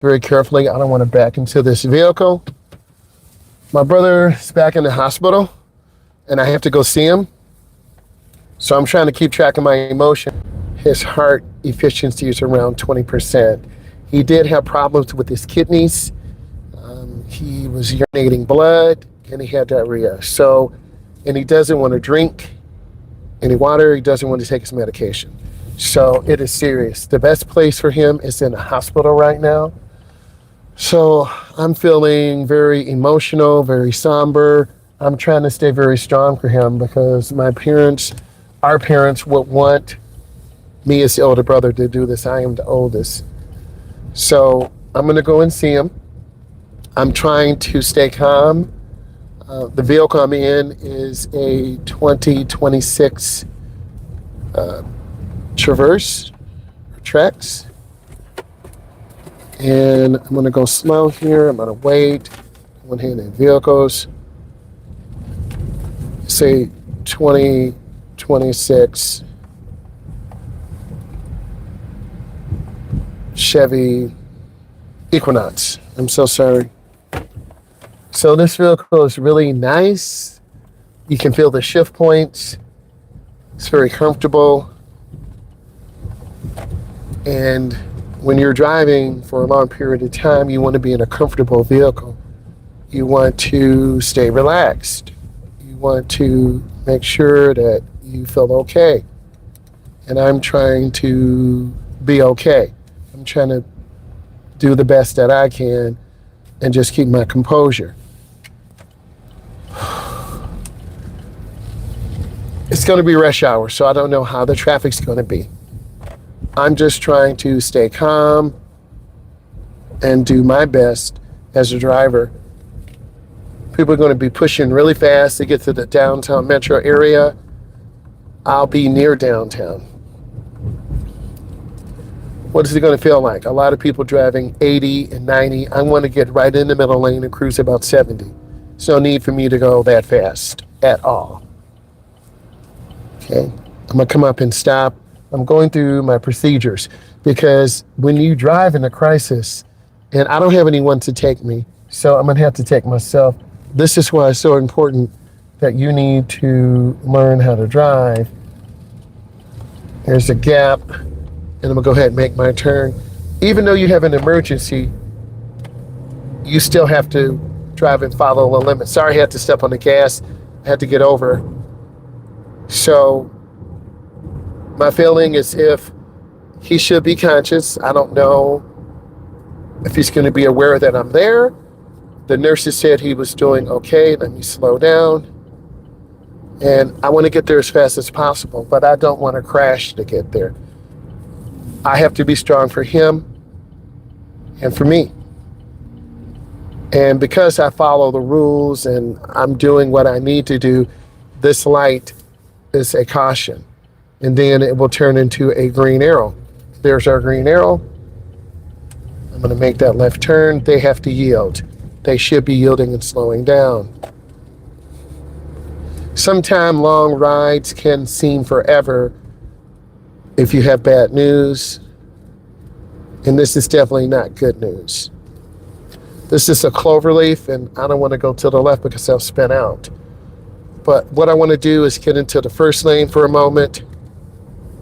very carefully. I don't want to back into this vehicle. My brother is back in the hospital, and I have to go see him. So I'm trying to keep track of my emotion. His heart efficiency is around 20%. He did have problems with his kidneys. He was urinating blood, and he had diarrhea. And he doesn't want to drink any water. He doesn't want to take his medication. So it is serious. The best place for him is in a hospital right now. So I'm feeling very emotional, very somber. I'm trying to stay very strong for him because our parents would want me as the older brother to do this. I am the oldest. So I'm going to go and see him. I'm trying to stay calm. The vehicle I'm in is a 2026 Traverse or Trax. And I'm going to go slow here. I'm going to wait. One hand in vehicles. Say 2026 Chevy Equinox. I'm so sorry. So this vehicle is really nice. You can feel the shift points. It's very comfortable. And when you're driving for a long period of time, you want to be in a comfortable vehicle. You want to stay relaxed. You want to make sure that you feel okay. And I'm trying to be okay. I'm trying to do the best that I can and just keep my composure. It's going to be rush hour, so I don't know how the traffic's going to be. I'm just trying to stay calm and do my best as a driver. People are going to be pushing really fast to get to the downtown metro area. I'll be near downtown. What is it going to feel like? A lot of people driving 80 and 90. I want to get right in the middle lane and cruise about 70. There's no need for me to go that fast at all. Okay, I'm going to come up and stop. I'm going through my procedures because when you drive in a crisis, and I don't have anyone to take me, so I'm going to have to take myself. This is why it's so important that you need to learn how to drive. There's a gap, and I'm going to go ahead and make my turn. Even though you have an emergency, you still have to drive and follow the limit. Sorry, I had to step on the gas. I had to get over. So my feeling is if he should be conscious. I don't know if he's going to be aware that I'm there. The nurses said he was doing okay. Let me slow down. And I want to get there as fast as possible, but I don't want to crash to get there. I have to be strong for him and for me. And because I follow the rules and I'm doing what I need to do, this light is a caution. And then it will turn into a green arrow. There's our green arrow. I'm going to make that left turn. They have to yield. They should be yielding and slowing down. Sometimes long rides can seem forever if you have bad news. And this is definitely not good news. This is a clover leaf, and I don't want to go to the left because I'll spin out. But what I want to do is get into the first lane for a moment,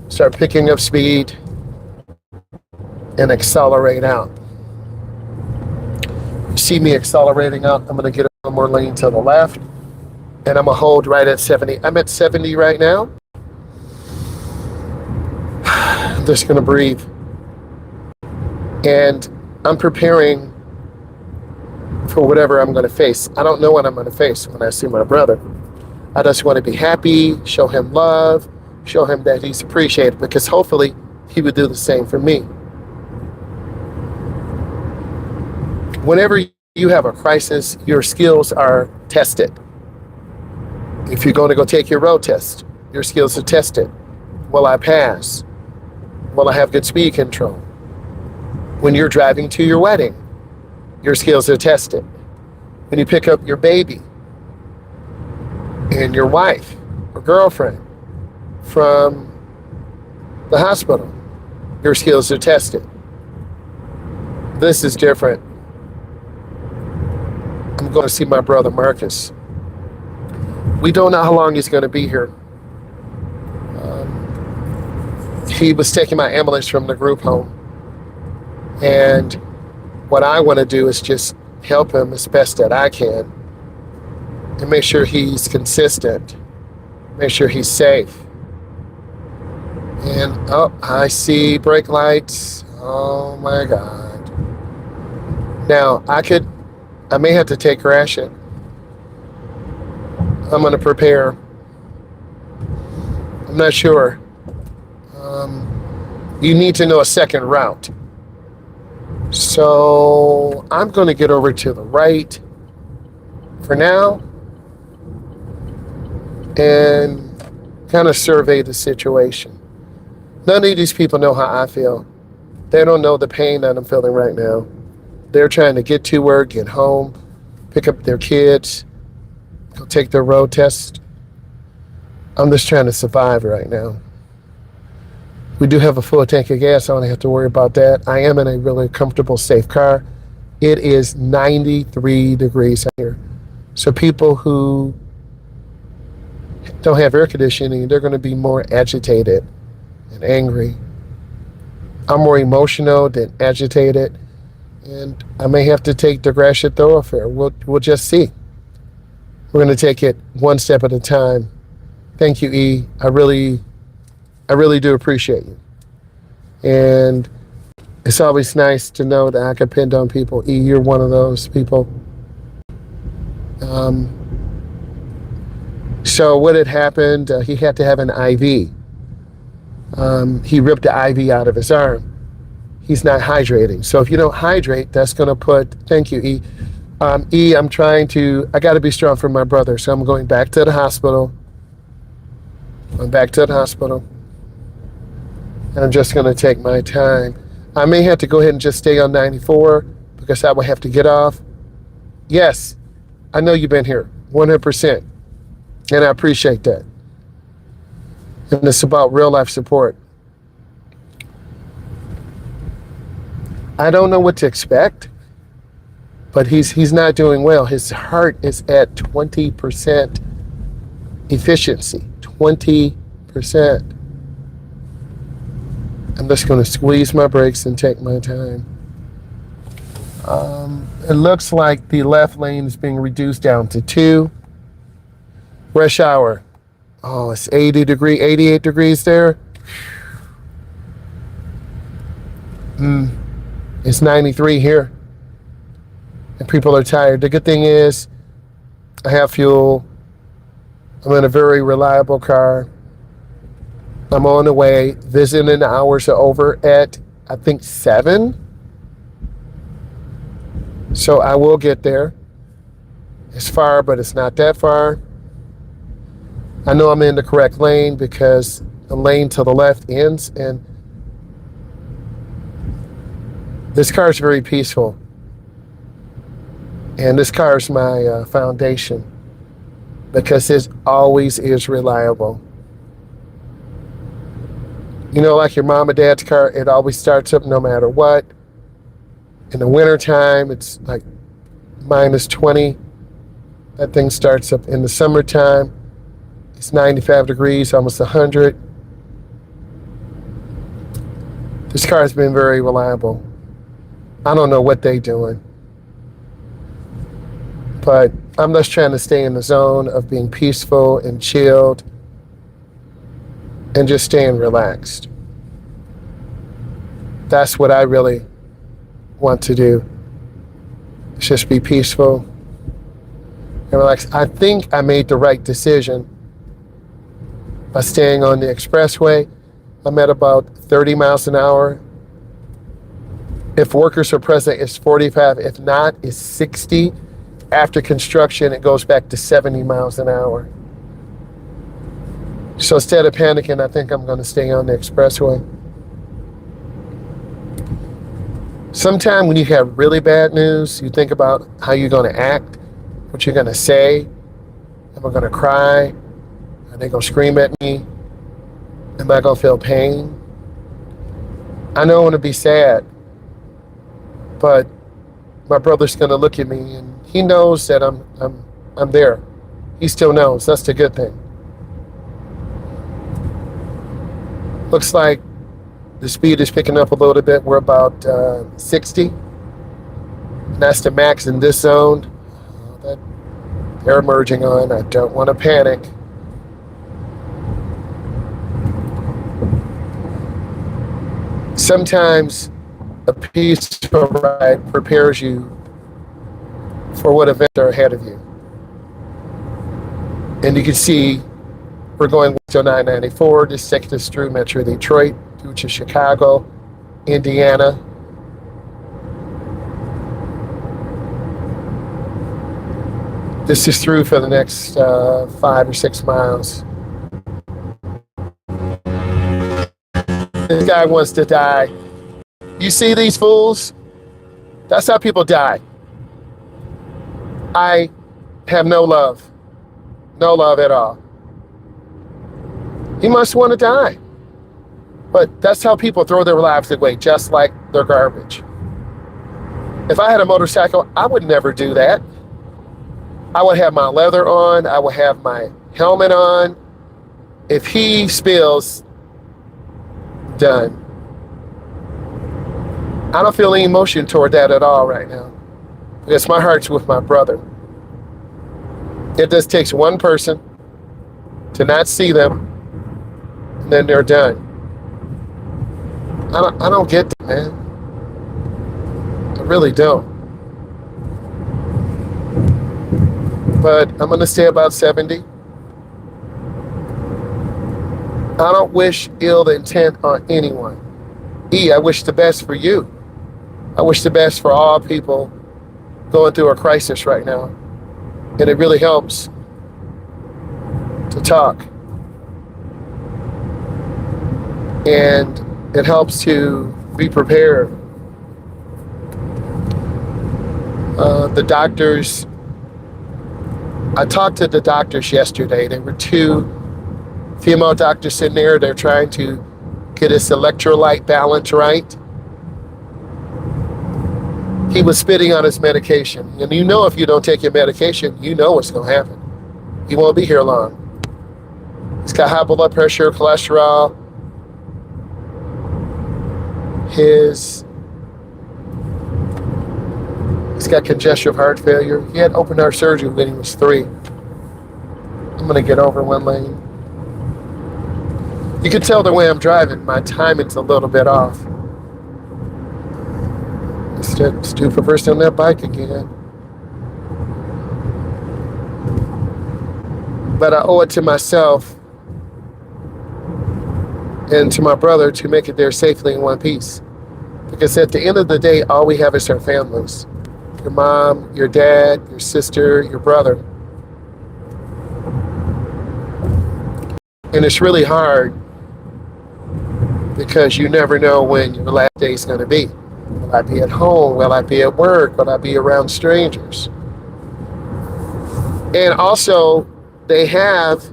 start picking up speed, and accelerate out. You see me accelerating out, I'm going to get one more lane to the left, and I'm going to hold right at 70. I'm at 70 right now. I'm just going to breathe. And I'm preparing for whatever I'm going to face. I don't know what I'm going to face when I see my brother. I just want to be happy, show him love, show him that he's appreciated, because hopefully he would do the same for me. Whenever you have a crisis, your skills are tested. If you're going to go take your road test, your skills are tested. Will I pass? Will I have good speed control? When you're driving to your wedding, your skills are tested. When you pick up your baby and your wife or girlfriend from the hospital, your skills are tested. This is different. I'm going to see my brother Marcus. We don't know how long he's going to be here. He was taking my ambulance from the group home. And what I want to do is just help him as best that I can and make sure he's consistent, make sure he's safe. And I see brake lights. Oh my God. Now I may have to take ration. I'm going to prepare. I'm not sure. You need to know a second route. So I'm going to get over to the right for now and kind of survey the situation. None of these people know how I feel. They don't know the pain that I'm feeling right now. They're trying to get to work, get home, pick up their kids, go take their road test. I'm just trying to survive right now. We do have a full tank of gas. I don't have to worry about that. I am in a really comfortable, safe car. It is 93 degrees out here. So people who don't have air conditioning, they're going to be more agitated and angry. I'm more emotional than agitated. And I may have to take the Gratiot thoroughfare. We'll just see. We're going to take it one step at a time. Thank you, E. I really do appreciate you. And it's always nice to know that I can depend on people. E, you're one of those people. So what had happened, he had to have an IV. He ripped the IV out of his arm. He's not hydrating. So if you don't hydrate, that's going to put, thank you, E. E, I got to be strong for my brother. So I'm going back to the hospital. I'm back to the hospital. And I'm just going to take my time. I may have to go ahead and just stay on 94 because I will have to get off. Yes, I know you've been here, 100%. And I appreciate that. And it's about real life support. I don't know what to expect, but he's not doing well. His heart is at 20% efficiency, 20%. I'm just going to squeeze my brakes and take my time. It looks like the left lane is being reduced down to 2. Rush hour. Oh, it's 88 degrees there. It's 93 here. And people are tired. The good thing is I have fuel. I'm in a very reliable car. I'm on the way. Visiting hours are over at, I think, 7. So I will get there. It's far, but it's not that far. I know I'm in the correct lane because the lane to the left ends, and this car is very peaceful. And this car is my foundation because it always is reliable. You know, like your mom or dad's car, it always starts up no matter what. In the wintertime, it's like -20. That thing starts up in the summertime. It's 95 degrees, almost 100. This car has been very reliable. I don't know what they're doing. But I'm just trying to stay in the zone of being peaceful and chilled and just staying relaxed. That's what I really want to do. It's just be peaceful and relax. I think I made the right decision by staying on the expressway. I'm at about 30 miles an hour. If workers are present, it's 45. If not, it's 60. After construction, it goes back to 70 miles an hour. So instead of panicking, I think I'm going to stay on the expressway. Sometime when you have really bad news, you think about how you're going to act, what you're going to say. Am I going to cry? Are they going to scream at me? Am I going to feel pain? I know I want to be sad. But my brother's going to look at me, and he knows that I'm there. He still knows. That's the good thing. Looks like the speed is picking up a little bit. We're about 60. And that's the max in this zone that they're merging on. I don't want to panic. Sometimes a peaceful ride prepares you for what events are ahead of you. And you can see we're going west on I-94. This takes us through Metro Detroit, through to Chicago, Indiana. This is through for the next 5 or 6 miles. This guy wants to die. You see these fools? That's how people die. I have no love. No love at all. He must want to die. But that's how people throw their lives away, just like they're garbage. If I had a motorcycle, I would never do that. I would have my leather on. I would have my helmet on. If he spills, done. I don't feel any emotion toward that at all right now, because my heart's with my brother. It just takes one person to not see them, and then they're done. I don't get that, man. I really don't. But I'm going to stay about 70. I don't wish ill intent on anyone. I wish the best for you. I wish the best for all people going through a crisis right now. And it really helps to talk. And it helps to be prepared. The doctors, I talked to the doctors yesterday. There were 2 female doctors sitting there. They're trying to get his electrolyte balance right. He was spitting on his medication. And you know, if you don't take your medication, you know what's going to happen. He won't be here long. He's got high blood pressure, cholesterol. He's got congestive heart failure. He had open heart surgery when he was 3. I'm going to get over one lane. You can tell the way I'm driving, my timing's a little bit off. Stupid person on that bike again. But I owe it to myself and to my brother to make it there safely in one piece. Because at the end of the day, all we have is our families. Your mom, your dad, your sister, your brother. And it's really hard because you never know when your last day is going to be. Will I be at home? Will I be at work? Will I be around strangers? And also, they have,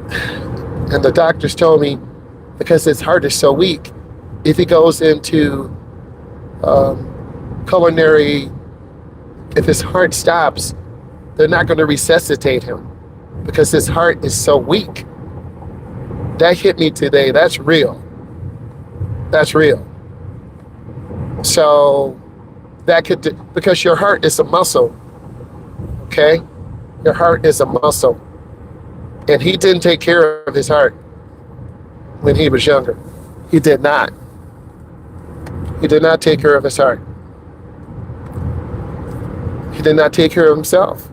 and the doctors told me, because his heart is so weak, if he goes into coronary, if his heart stops, they're not going to resuscitate him because his heart is so weak. That hit me today. That's real. That's real. So that could, because your heart is a muscle, okay? Your heart is a muscle. And he didn't take care of his heart when he was younger. He did not. He did not take care of his heart. He did not take care of himself.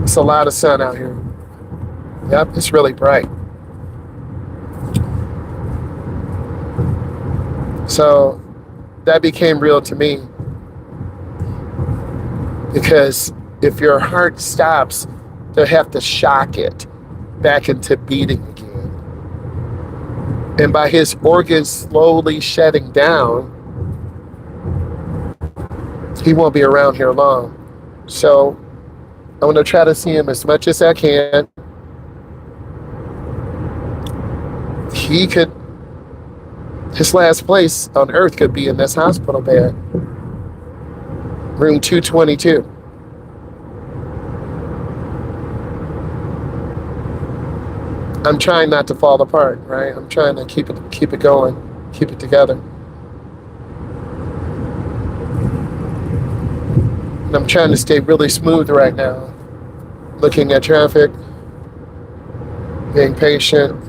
It's a lot of sun out here. Yep, it's really bright. So that became real to me, because if your heart stops, they'll have to shock it back into beating again. And by his organs slowly shutting down, he won't be around here long. So I'm going to try to see him as much as I can. His last place on earth could be in this hospital bed, room 222. I'm trying not to fall apart, right? I'm trying to keep it going, keep it together. And I'm trying to stay really smooth right now, looking at traffic, being patient.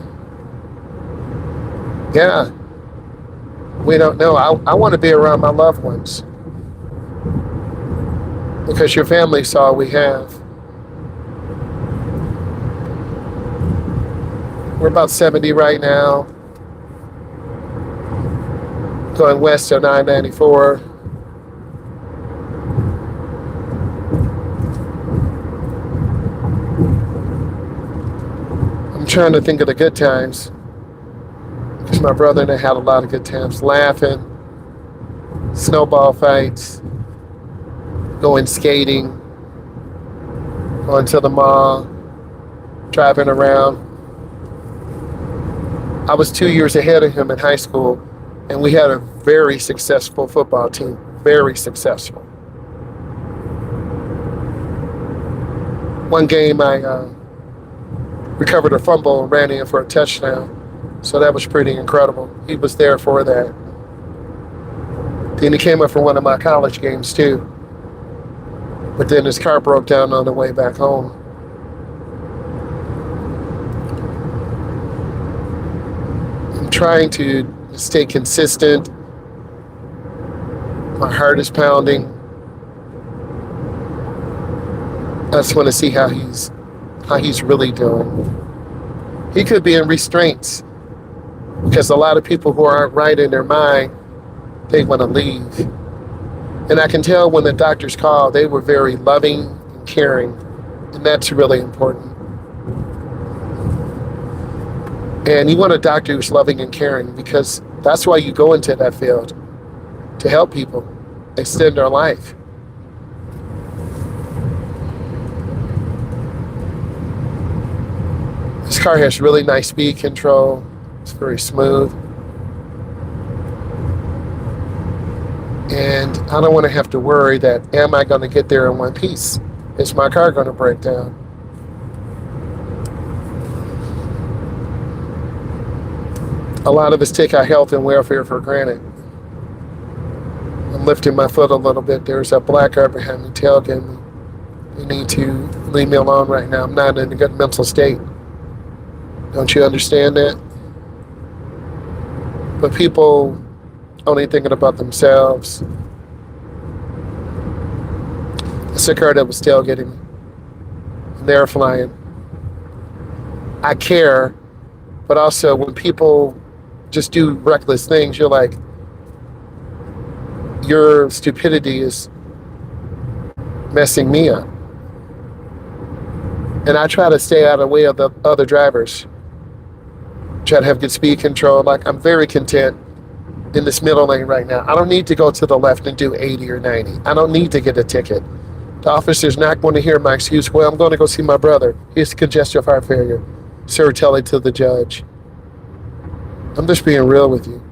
Yeah, we don't know. I want to be around my loved ones because your family's all we have. We're about 70 right now, going west on I-94. I'm trying to think of the good times, because my brother and I had a lot of good times, laughing, snowball fights, going skating, going to the mall, driving around. I was 2 years ahead of him in high school, and we had a very successful football team, very successful. One game I recovered a fumble and ran in for a touchdown, so that was pretty incredible. He was there for that. Then he came up for one of my college games too, but then his car broke down on the way back home. Trying to stay consistent. My heart is pounding. I just want to see how he's really doing. He could be in restraints because a lot of people who aren't right in their mind, they want to leave. And I can tell when the doctors called, they were very loving and caring, and that's really important. And you want a doctor who's loving and caring, because that's why you go into that field, to help people extend their life. This car has really nice speed control. It's very smooth. And I don't want to have to worry that, am I going to get there in one piece? Is my car going to break down? A lot of us take our health and welfare for granted. I'm lifting my foot a little bit. There's a black car behind me tailgating me. You need to leave me alone right now. I'm not in a good mental state. Don't you understand that? But people only thinking about themselves. It's a car that was tailgating me. And they're flying. I care, but also when people just do reckless things, you're like, your stupidity is messing me up. And I try to stay out of the way of the other drivers. Try to have good speed control. Like, I'm very content in this middle lane right now. I don't need to go to the left and do 80 or 90. I don't need to get a ticket. The officer's not going to hear my excuse. Well, I'm going to go see my brother. He has congestive heart failure. Sir, tell it to the judge. I'm just being real with you.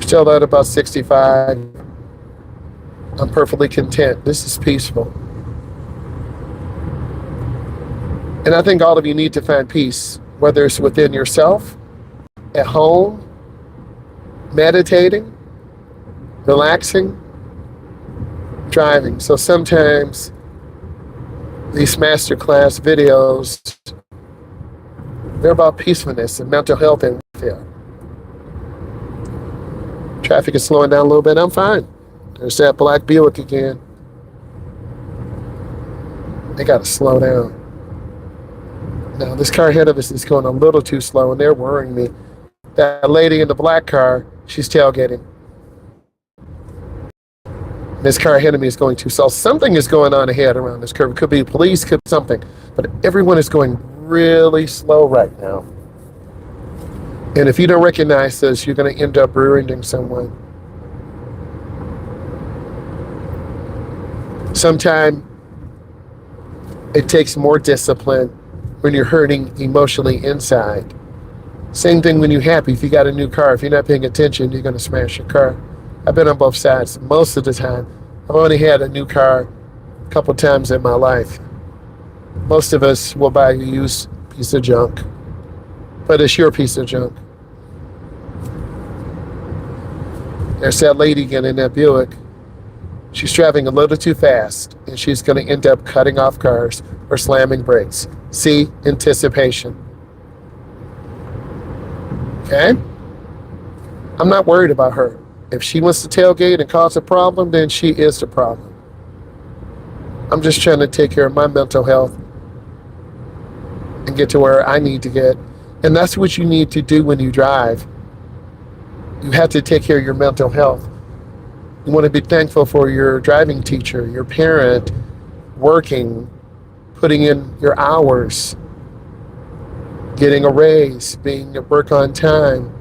Still at about 65. I'm perfectly content. This is peaceful. And I think all of you need to find peace, whether it's within yourself, at home, meditating, relaxing, driving. So sometimes these Masterclass videos, they're about peacefulness and mental health and welfare. Traffic is slowing down a little bit. I'm fine. There's that black Buick again. They got to slow down. Now, this car ahead of us is going a little too slow, and they're worrying me. That lady in the black car, she's tailgating. This car ahead of me is going too slow. Something is going on ahead around this curve. It could be police, could be something. But everyone is going really slow right now. And if you don't recognize this, you're going to end up rear-ending someone. Sometimes it takes more discipline when you're hurting emotionally inside Same thing when you're happy. If you got a new car, if you're not paying attention, you're going to smash your car. I've been on both sides most of the time. I've only had a new car a couple times in my life. Most of us will buy a used piece of junk, but it's your piece of junk. There's that lady getting in that Buick. She's driving a little too fast, and she's going to end up cutting off cars or slamming brakes. See? Anticipation. Okay? I'm not worried about her. If she wants to tailgate and cause a problem, then she is the problem. I'm just trying to take care of my mental health and get to where I need to get. And that's what you need to do when you drive. You have to take care of your mental health. You want to be thankful for your driving teacher, your parent, working, putting in your hours, getting a raise, being at work on time.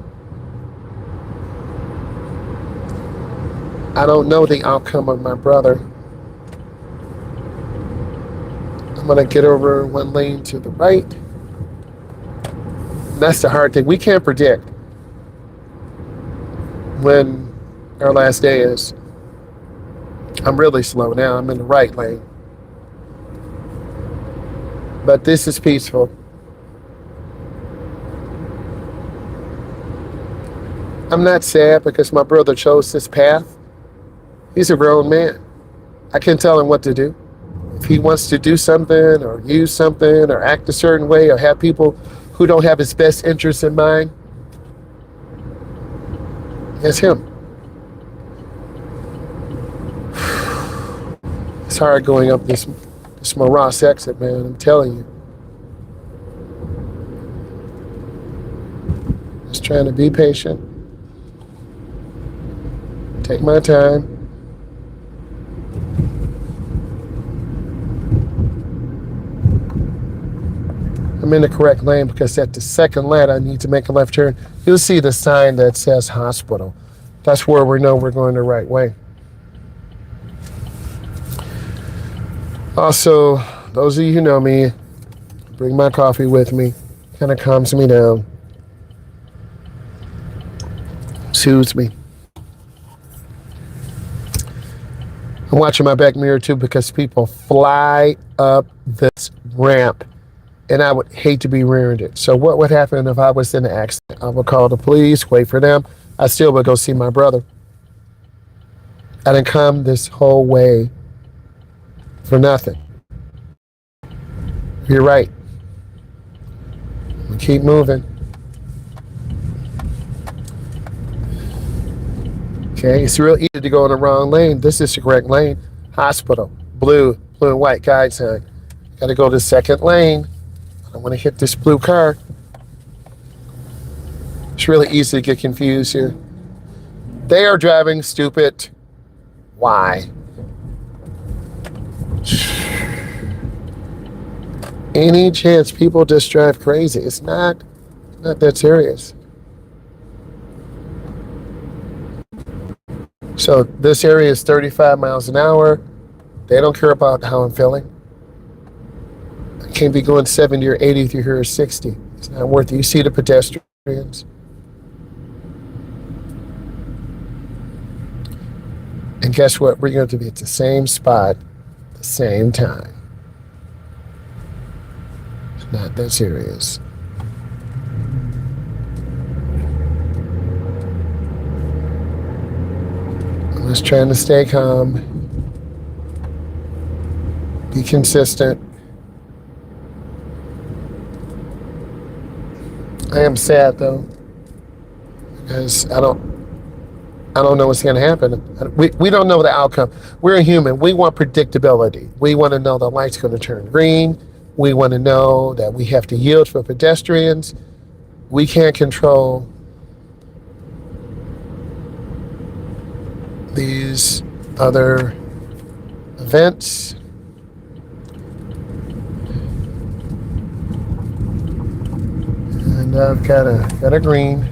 I don't know the outcome of my brother. I'm going to get over one lane to the right. And that's the hard thing. We can't predict when our last day is. I'm really slow now. I'm in the right lane. But this is peaceful. I'm not sad because my brother chose this path. He's a grown man. I can't tell him what to do. If he wants to do something or use something or act a certain way or have people who don't have his best interests in mind, that's him. It's hard going up this morass exit, man, I'm telling you. Just trying to be patient. Take my time. I'm in the correct lane because at the second light I need to make a left turn. You'll see the sign that says hospital. That's where we know we're going the right way. Also, those of you who know me, bring my coffee with me. Kind of calms me down. Soothes me. I'm watching my back mirror too because people fly up this ramp. And I would hate to be rear-ended. So what would happen if I was in an accident? I would call the police, wait for them. I still would go see my brother. I didn't come this whole way for nothing. You're right. We keep moving. Okay, it's real easy to go in the wrong lane. This is the correct lane. Hospital, blue and white guide sign. Got to go to the second lane. I want to hit this blue car. It's really easy to get confused here. They are driving stupid. Why? Any chance people just drive crazy? It's not that serious. So this area is 35 miles an hour. They don't care about how I'm feeling. Can't be going 70 or 80 through here or 60. It's not worth it. You see the pedestrians. And guess what? We're going to be at the same spot, the same time. It's not that serious. I'm just trying to stay calm. Be consistent. I am sad though, because I don't know what's going to happen. We don't know the outcome. We're a human. We want predictability. We want to know the light's going to turn green. We want to know that we have to yield for pedestrians. We can't control these other events. And I've got a green,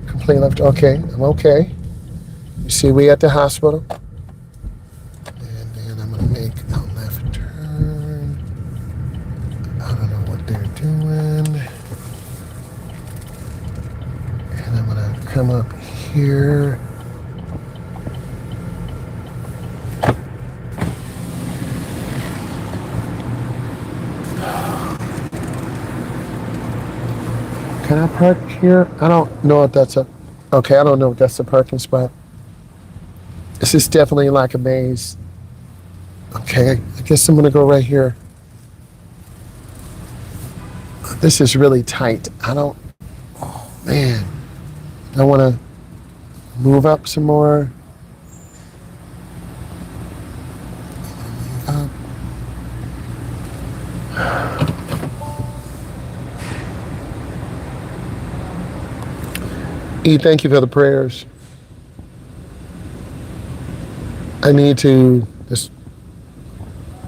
complete left. Okay, I'm okay. You see, we at the hospital. And then I'm gonna make a left turn. I don't know what they're doing. come up here. Can I park here? I don't know if that's okay, I don't know if that's a parking spot. This is definitely like a maze. Okay, I guess I'm gonna go right here. This is really tight. Oh man. I wanna move up some more. Up. E, thank you for the prayers. I need to just,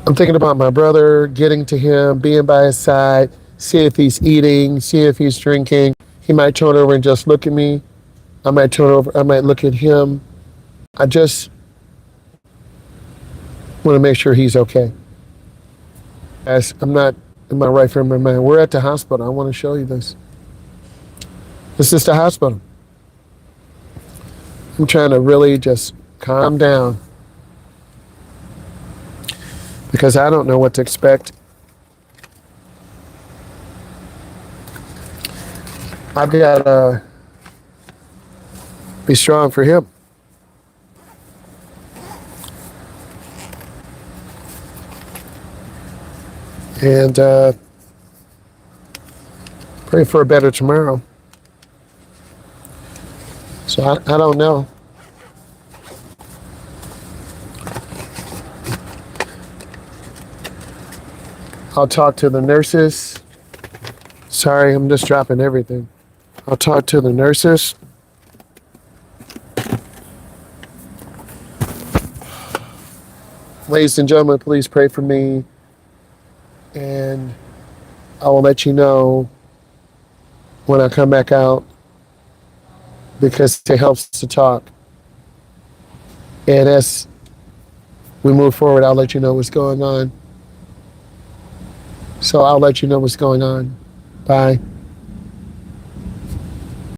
I'm thinking about my brother, getting to him, being by his side, see if he's eating, see if he's drinking. He might turn over and just look at me. I might turn over, I might look at him. I just want to make sure he's okay. As I'm not in my right frame of mind. We're at the hospital. I want to show you this. This is the hospital. I'm trying to really just calm down because I don't know what to expect. I've got to be strong for him. And pray for a better tomorrow. So I don't know. I'll talk to the nurses. Sorry, I'm just dropping everything. I'll talk to the nurses. Ladies and gentlemen, please pray for me. And I will let you know when I come back out because it helps to talk. And as we move forward, I'll let you know what's going on. So I'll let you know what's going on. Bye.